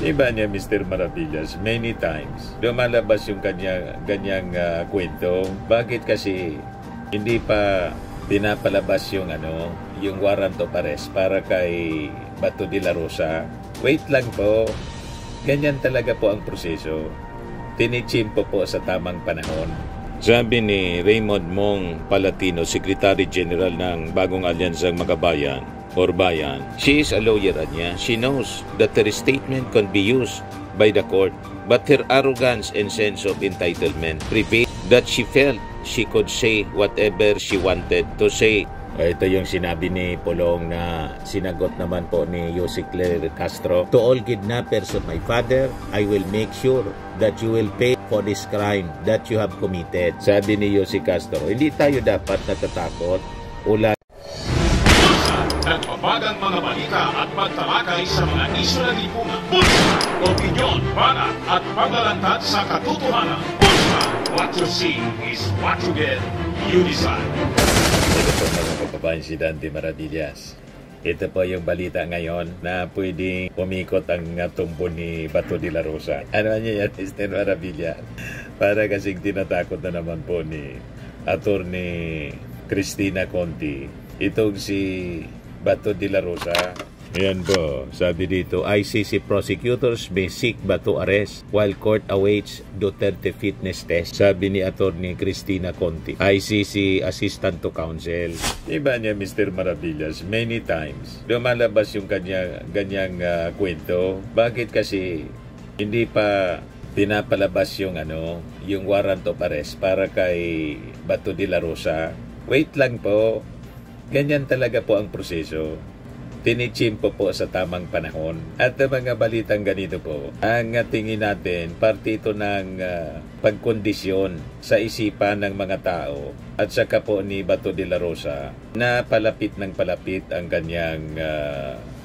Iba niya, Mr. Maravillas, many times lumalabas yung ganyang kwento. Bakit kasi hindi pa pinapalabas yung yung warrant of arrest para kay Bato de la Rosa? Wait lang po. Ganyan talaga po ang proseso. Tinichimpo po sa tamang panahon. Sabi ni Raymond Mong Palatino, Secretary General ng Bagong Alyansang Magabayan or Bayan. She is a lawyer niya. She knows that her statement can be used by the court, but her arrogance and sense of entitlement prevailed that she felt she could say whatever she wanted to say. Ito yung sinabi ni Pulong na sinagot naman po ni Jose Claire Castro. To all kidnappers of my father, I will make sure that you will pay for this crime that you have committed. Sabi ni Jose Castro, hindi tayo dapat natatakot. Nagpapagang mga balita at pagtalakay sa mga isyu na lipungan. Bulsa! Opinyon, banat at paglalantad sa katotohanan. Bulsa! What you see is what you get. You decide. Ito po mga kababayan, si Dante Maravillas. Ito po yung balita ngayon na pwedeng umikot ang tumbo ni Bato de la Rosa. Ano niya yan, Mr. Maravillas? Para kasing tinatakot na naman po ni Attorney Cristina Conti. Itong si Bato de la Rosa. Ayan po, sabi dito, ICC prosecutors may seek Bato arrest while court awaits Duterte fitness test. Sabi ni Attorney Cristina Conti, ICC Assistant to Counsel. Iba niya, Mr. Maravillas, many times lumalabas yung ganyang kwento. Bakit kasi hindi pa pinapalabas yung yung warrant of arrest para kay Bato de la Rosa? Wait lang po. Ganyan talaga po ang proseso. Tinichimpo po sa tamang panahon. At ang mga balitang ganito po, ang tingin natin, parte ito ng pagkondisyon sa isipan ng mga tao at saka po ni Bato de la Rosa na palapit ng palapit ang kanyang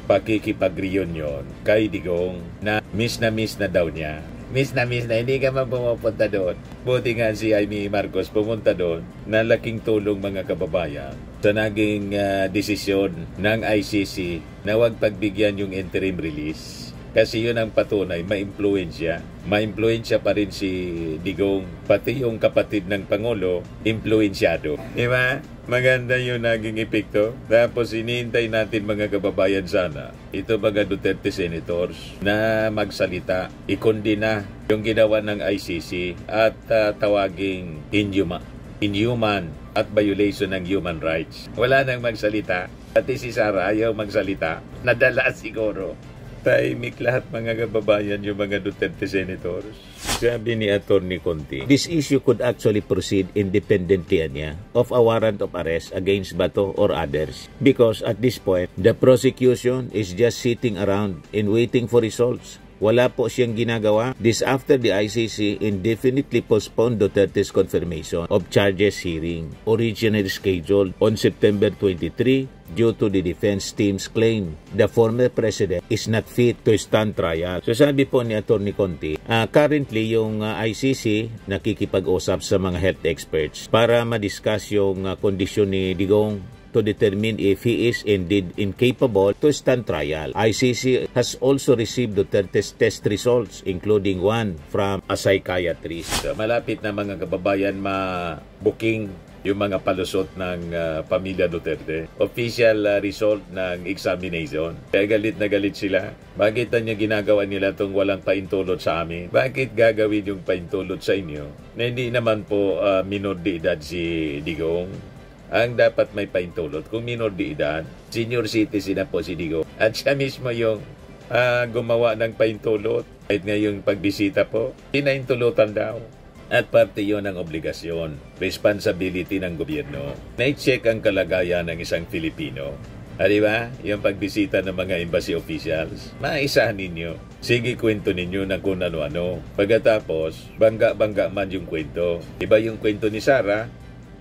pakikipag-reunion kay Digong na miss na daw niya. Miss na, hindi ka man pumupunta doon. Buti nga si Amy Marcos pumunta doon na laking tulong mga kababayan sa naging desisyon ng ICC na huwag pagbigyan yung interim release. Kasi yun ang patunay, ma-impluensya. Ma-impluensya pa rin si Digong. Pati yung kapatid ng Pangulo, impluensyado. Diba? Maganda yung naging epekto. Tapos inihintay natin mga kababayan sana, ito mga Duterte senators na magsalita, ikondina yung ginawa ng ICC at tawaging inhuman at violation ng human rights. Wala nang magsalita. Pati si Sara ayaw magsalita. Nadala siguro. Tahimik lahat mga kababayan yung mga Duterte senators. Sabi ni Attorney Conti, this issue could actually proceed independently of a warrant of arrest against Bato or others. Because at this point, the prosecution is just sitting around and waiting for results. Wala po siyang ginagawa. This after the ICC indefinitely postponed Duterte's confirmation of charges hearing, originally scheduled on September 23 due to the defense team's claim the former president is not fit to stand trial. So sabi po ni Attorney Conti, currently yung ICC nakikipag-usap sa mga health experts para ma-discuss yung kondisyon ni Digong to determine if he is indeed incapable to stand trial. ICC has also received Duterte's test results, including one from a psychiatrist. So, malapit na mga kababayan ma-booking yung mga palusot ng pamilya Duterte. Official result ng examination. Kaya galit na galit sila. Bakit niya ginagawa nila itong walang paintulot sa amin? Bakit gagawin yung paintulot sa inyo? Na hindi naman po minor de edad si Digong. Ang dapat may paintulot kung minor de edad, senior citizen na po si Digong. At siya mismo yung gumawa ng paintulot. Kahit ngayong pagbisita po, pinaintulutan daw. At parte yun ang obligasyon, responsibility ng gobyerno. Na-check ang kalagayan ng isang Filipino. Di ba? Yung pagbisita ng mga embassy officials, maisahan ninyo. Sige, kwento ninyo ng kung ano-ano. Pagkatapos, bangga-bangga man yung kwento. Iba yung kwento ni Sara,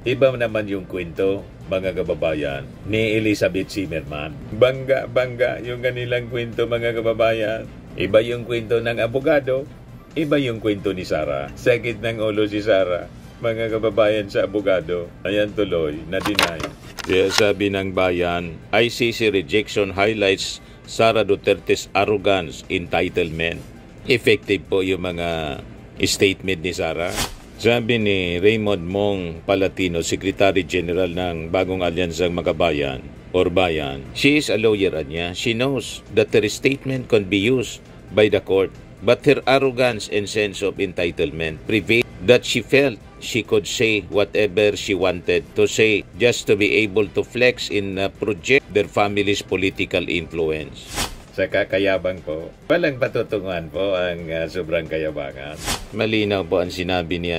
iba naman yung kwento, mga kababayan, ni Elizabeth Zimmerman. Bangga-bangga yung kanilang kwento, mga kababayan. Iba yung kwento ng abogado, iba yung kwento ni Sara. Sakit ng ulo si Sara, mga kababayan sa abogado. Ayan tuloy, na-deny. Kaya sabi ng bayan, ICC rejection highlights Sara Duterte's arrogance, entitlement. Effective po yung mga statement ni Sara. Sabi ni Raymond Mong Palatino, Secretary General ng Bagong Alyansang Makabayan or Bayan, she is a lawyer niya. She knows that her statement can be used by the court, but her arrogance and sense of entitlement prevailed, that she felt she could say whatever she wanted to say just to be able to flex in project their family's political influence. Sa kakayabang po, walang patutunguhan po ang sobrang kayabangan. Malinaw po ang sinabi ni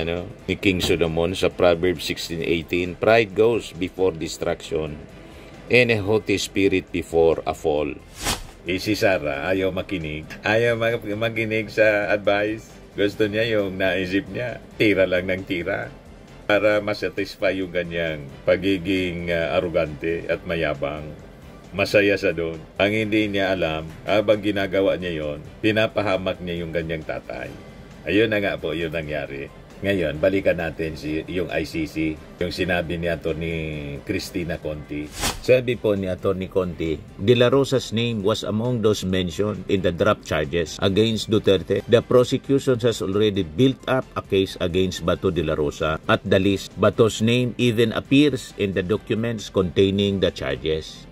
King Solomon sa Proverbs 16:18, pride goes before destruction and a haughty spirit before a fall. Si Sara ayaw makinig. Ayaw makinig sa advice. Gusto niya yung naisip niya. Tira lang ng tira para masatisfy yung ganyang pagiging arugante at mayabang. Masaya sa doon. Ang hindi niya alam, habang ginagawa niya yon, pinapahamak niya yung ganyang tatay. Ayun na nga po yung nangyari. Ngayon, balikan natin yung ICC, yung sinabi ni Atty. Cristina Conti. Sabi po ni Atty. Conti, De La Rosa's name was among those mentioned in the draft charges against Duterte. The prosecution has already built up a case against Bato de la Rosa. At the least, Bato's name even appears in the documents containing the charges.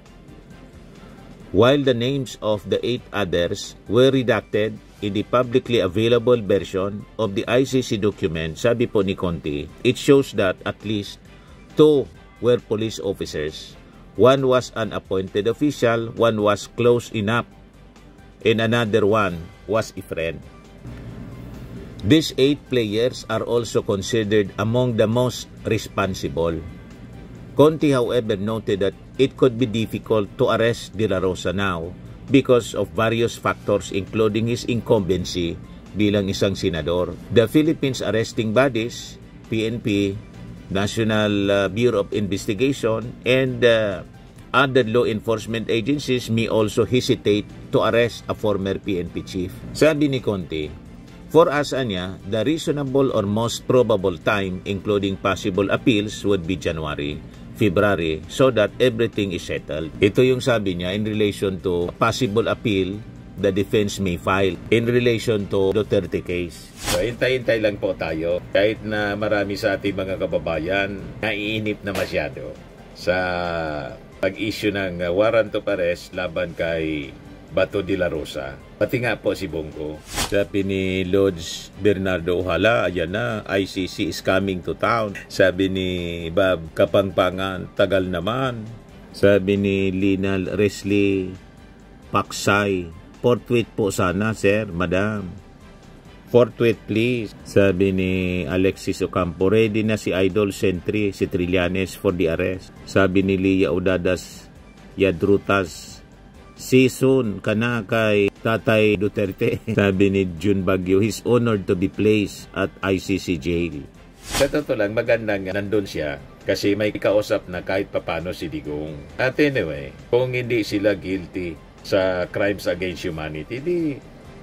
While the names of the 8 others were redacted in the publicly available version of the ICC document, sabi po ni Conti, it shows that at least 2 were police officers. 1 was an appointed official, 1 was close enough, and another 1 was a friend. These 8 players are also considered among the most responsible. Conti, however, noted that it could be difficult to arrest De La Rosa now because of various factors including his incumbency bilang isang senador. The Philippines arresting bodies, PNP, National Bureau of Investigation, and other law enforcement agencies may also hesitate to arrest a former PNP chief. Sabi ni Conti, for us, the reasonable or most probable time, including possible appeals, would be January, February, so that everything is settled. Ito yung sabi niya in relation to possible appeal the defense may file in relation to Duterte case. So, hintay-hintay lang po tayo. Kahit na marami sa ating mga kababayan naiinip na masyado sa pag-issue ng warrant of arrest laban kay Bato de la Rosa. Pati nga po si Bongo. Sabi ni Lodge Bernardo Ohala, ayan na, ICC is coming to town. Sabi ni Bob Kapangpangan, tagal naman. Sabi ni Linal Resli Paksay, forthwith po sana, sir, madam. Forthwith, please. Sabi ni Alexis Ocampo, ready na si Idol Sentry, si Trillanes for the arrest. Sabi ni Lia Udadas Yadrutas, season ka na kay Tatay Duterte. Sabi ni June Baguio, he's honored to be placed at ICC jail. Sa totoo lang, magandang nandun siya kasi may kausap na kahit papano si Digong. At anyway, kung hindi sila guilty sa crimes against humanity, di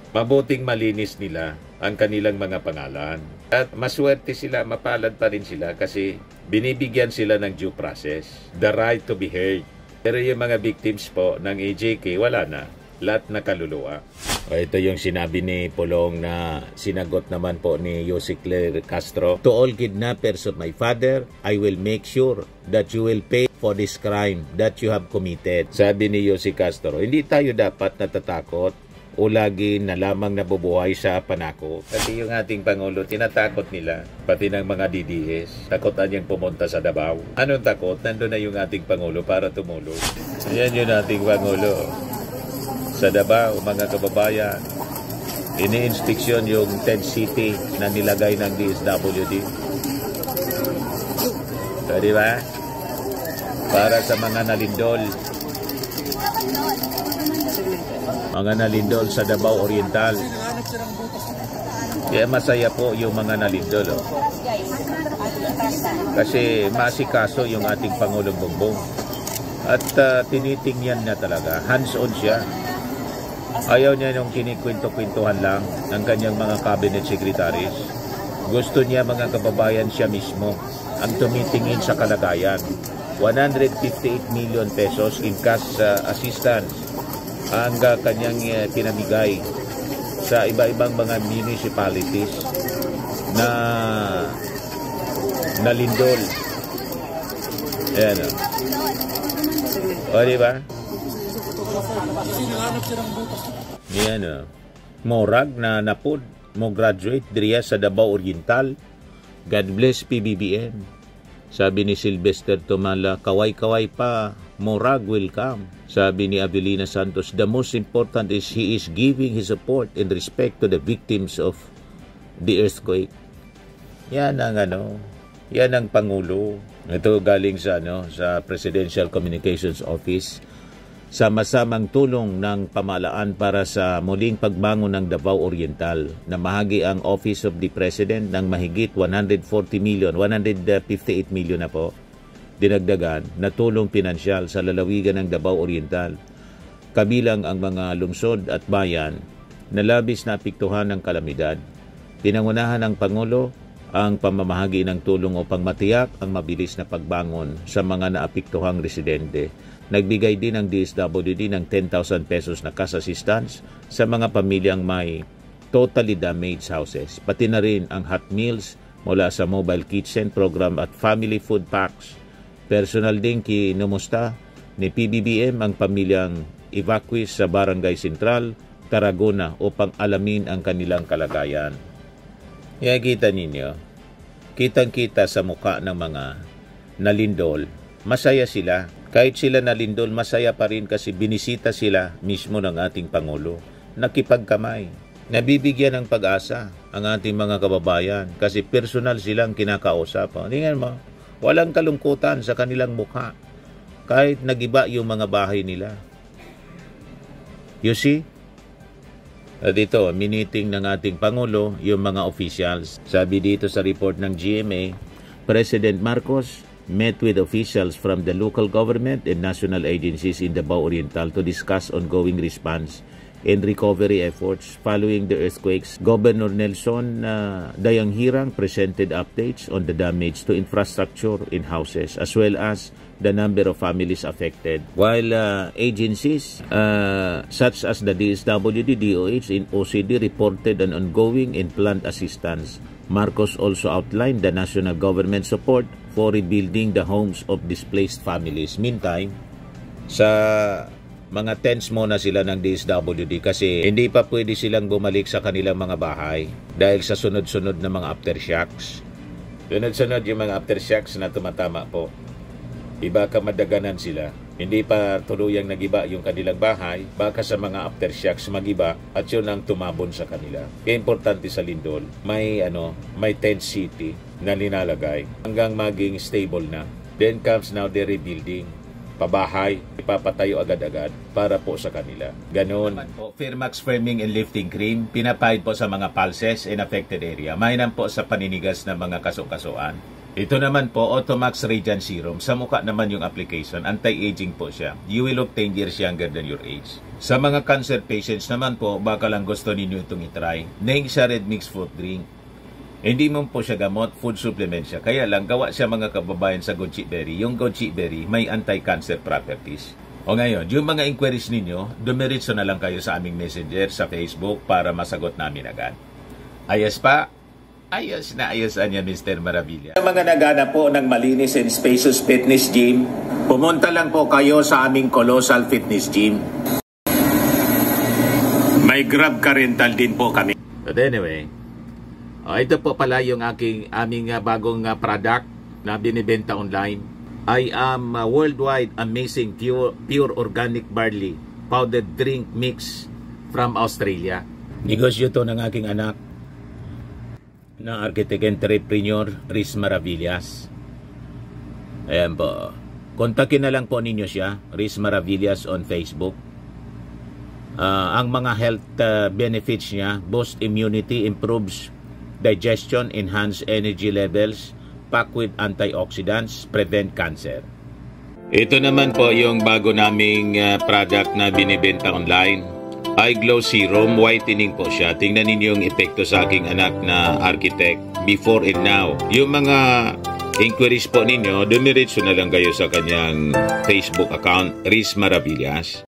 mabuting malinis nila ang kanilang mga pangalan. At maswerte sila, mapalad pa rin sila kasi binibigyan sila ng due process, the right to be heard. Pero yung mga victims po ng AJK, wala na. Lahat na kaluluwa. Ito yung sinabi ni Pulong na sinagot naman po ni Jose Claire Castro. To all kidnappers of my father, I will make sure that you will pay for this crime that you have committed. Sabi ni Jose Castro, hindi tayo dapat natatakot o lagi na lamang nabubuhay sa panako. Kasi yung ating Pangulo, tinatakot nila, pati ng mga DDS. Takotan niyang pumunta sa Davao. Anong takot? Nandun na yung ating Pangulo para tumulong. Yan yung ating Pangulo. Sa Davao, mga kababayan, ini-inspeksyon yung TED City na nilagay ng DSWD. So, di ba? Para sa mga nalindol. Mga nalindol sa Davao Oriental. Kaya masaya po yung mga nalindol. Oh. Kasi masikaso yung ating Pangulong Bongbong. At tinitingnan niya talaga. Hands-on siya. Ayaw niya yung kinikwento-kwentuhan lang ng kanyang mga cabinet secretaries. Gusto niya, mga kababayan, siya mismo ang tumitingin sa kalagayan. 158 million pesos in cash assistance ang kanyang pinamigay sa iba-ibang mga municipalities na lindol. Ayan o. O, diba? Ayan o. Morag na napod mo graduate diriya sa Davao Oriental. God bless PBBM. Sabi ni Sylvester Tomala, kaway-kaway pa, morag will come. Sabi ni Avelina Santos, the most important is he is giving his support and respect to the victims of the earthquake. Yan ang yan ang Pangulo. Ito galing sa sa Presidential Communications Office. Sama-samang tulong ng pamahalaan para sa muling pagbangon ng Davao Oriental na mahagi ang Office of the President ng mahigit 158 million na po dinagdagan na tulong pinansyal sa lalawigan ng Davao Oriental, kabilang ang mga lungsod at bayan na labis na apektuhan ng kalamidad. Pinangunahan ng Pangulo ang pamamahagi ng tulong upang matiyak ang mabilis na pagbangon sa mga naapektuhang residente. Nagbigay din ang DSWD ng 10,000 pesos na cash assistance sa mga pamilyang may totally damaged houses. Pati na rin ang hot meals mula sa mobile kitchen program at family food packs. Personal din kinumusta ni PBBM ang pamilyang evacuees sa Barangay Central, Tarragona upang alamin ang kanilang kalagayan. Kaya kita ninyo, kitang-kita sa mukha ng mga nalindol, masaya sila. Kahit sila nalindol, masaya pa rin kasi binisita sila mismo ng ating Pangulo. Nakipagkamay. Nabibigyan ng pag-asa ang ating mga kababayan kasi personal silang kinakausap. Tingnan mo, walang kalungkutan sa kanilang mukha kahit nagiba yung mga bahay nila. You see? At ito, miniting ng ating Pangulo yung mga officials. Sabi dito sa report ng GMA, President Marcos met with officials from the local government and national agencies in Davao Oriental to discuss ongoing response and recovery efforts following the earthquakes. Governor Nelson Dayanghirang presented updates on the damage to infrastructure in houses as well as the number of families affected. While agencies such as the DSWD, DOH, and OCD reported an ongoing and planned assistance, Marcos also outlined the national government support for rebuilding the homes of displaced families. Meantime, sa mga tents muna sila ng DSWD kasi hindi pa pwede silang bumalik sa kanilang mga bahay dahil sa sunod-sunod na mga aftershocks. Sunod-sunod yung mga aftershocks na tumatama po. Iba ka madaganan sila. Hindi pa tuluyang nagiba yung kanilang bahay, baka sa mga aftershocks magiba at yun ang tumabon sa kanila. Kaya importante sa lindol, may tent city na linalagay hanggang maging stable na. Then comes now the rebuilding. Pabahay, ipapatayo agad-agad para po sa kanila. Ganon. Firmax Firming and Lifting Cream, pinapahid po sa mga pulses in affected area. Mainam po sa paninigas ng mga kaso-kasuan. Ito naman po, Automax Radiant Serum. Sa mukha naman yung application, anti-aging po siya. You will look 10 years younger than your age. Sa mga cancer patients naman po, baka lang gusto ninyo itong itry. Neng siya red mixed fruit drink. Hindi mo po siya gamot, food supplement siya. Kaya lang, gawa siya mga kababayan sa goji berry. Yung goji berry may anti-cancer properties. O ngayon, yung mga inquiries ninyo, dumiritso na lang kayo sa aming messenger sa Facebook para masagot namin agad. Ayos pa? Ayos na ayos niya, Mr. Maravilla. Sa mga naghanap po ng malinis and spacious fitness gym, pumunta lang po kayo sa aming Colossal Fitness Gym. May Grab car rental din po kami. But anyway, ito po pala yung aming bagong product na binibenta online. I am worldwide amazing pure organic barley powdered drink mix from Australia. Negosyo to ng aking anak na architect entrepreneur Riz Maravillas. Ayan po. Kontakin na lang po ninyo siya, Riz Maravillas on Facebook. Ang mga health benefits niya, boost immunity, improves digestion, enhance energy levels, packed with antioxidants, prevent cancer. Ito naman po yung bago naming product na binibenta online. Eye Glow Serum, whitening po siya. Tingnan ninyo yung epekto sa aking anak na architect before and now. Yung mga inquiries po ninyo, dumiretso na lang kayo sa kanyang Facebook account, Riz Maravillas.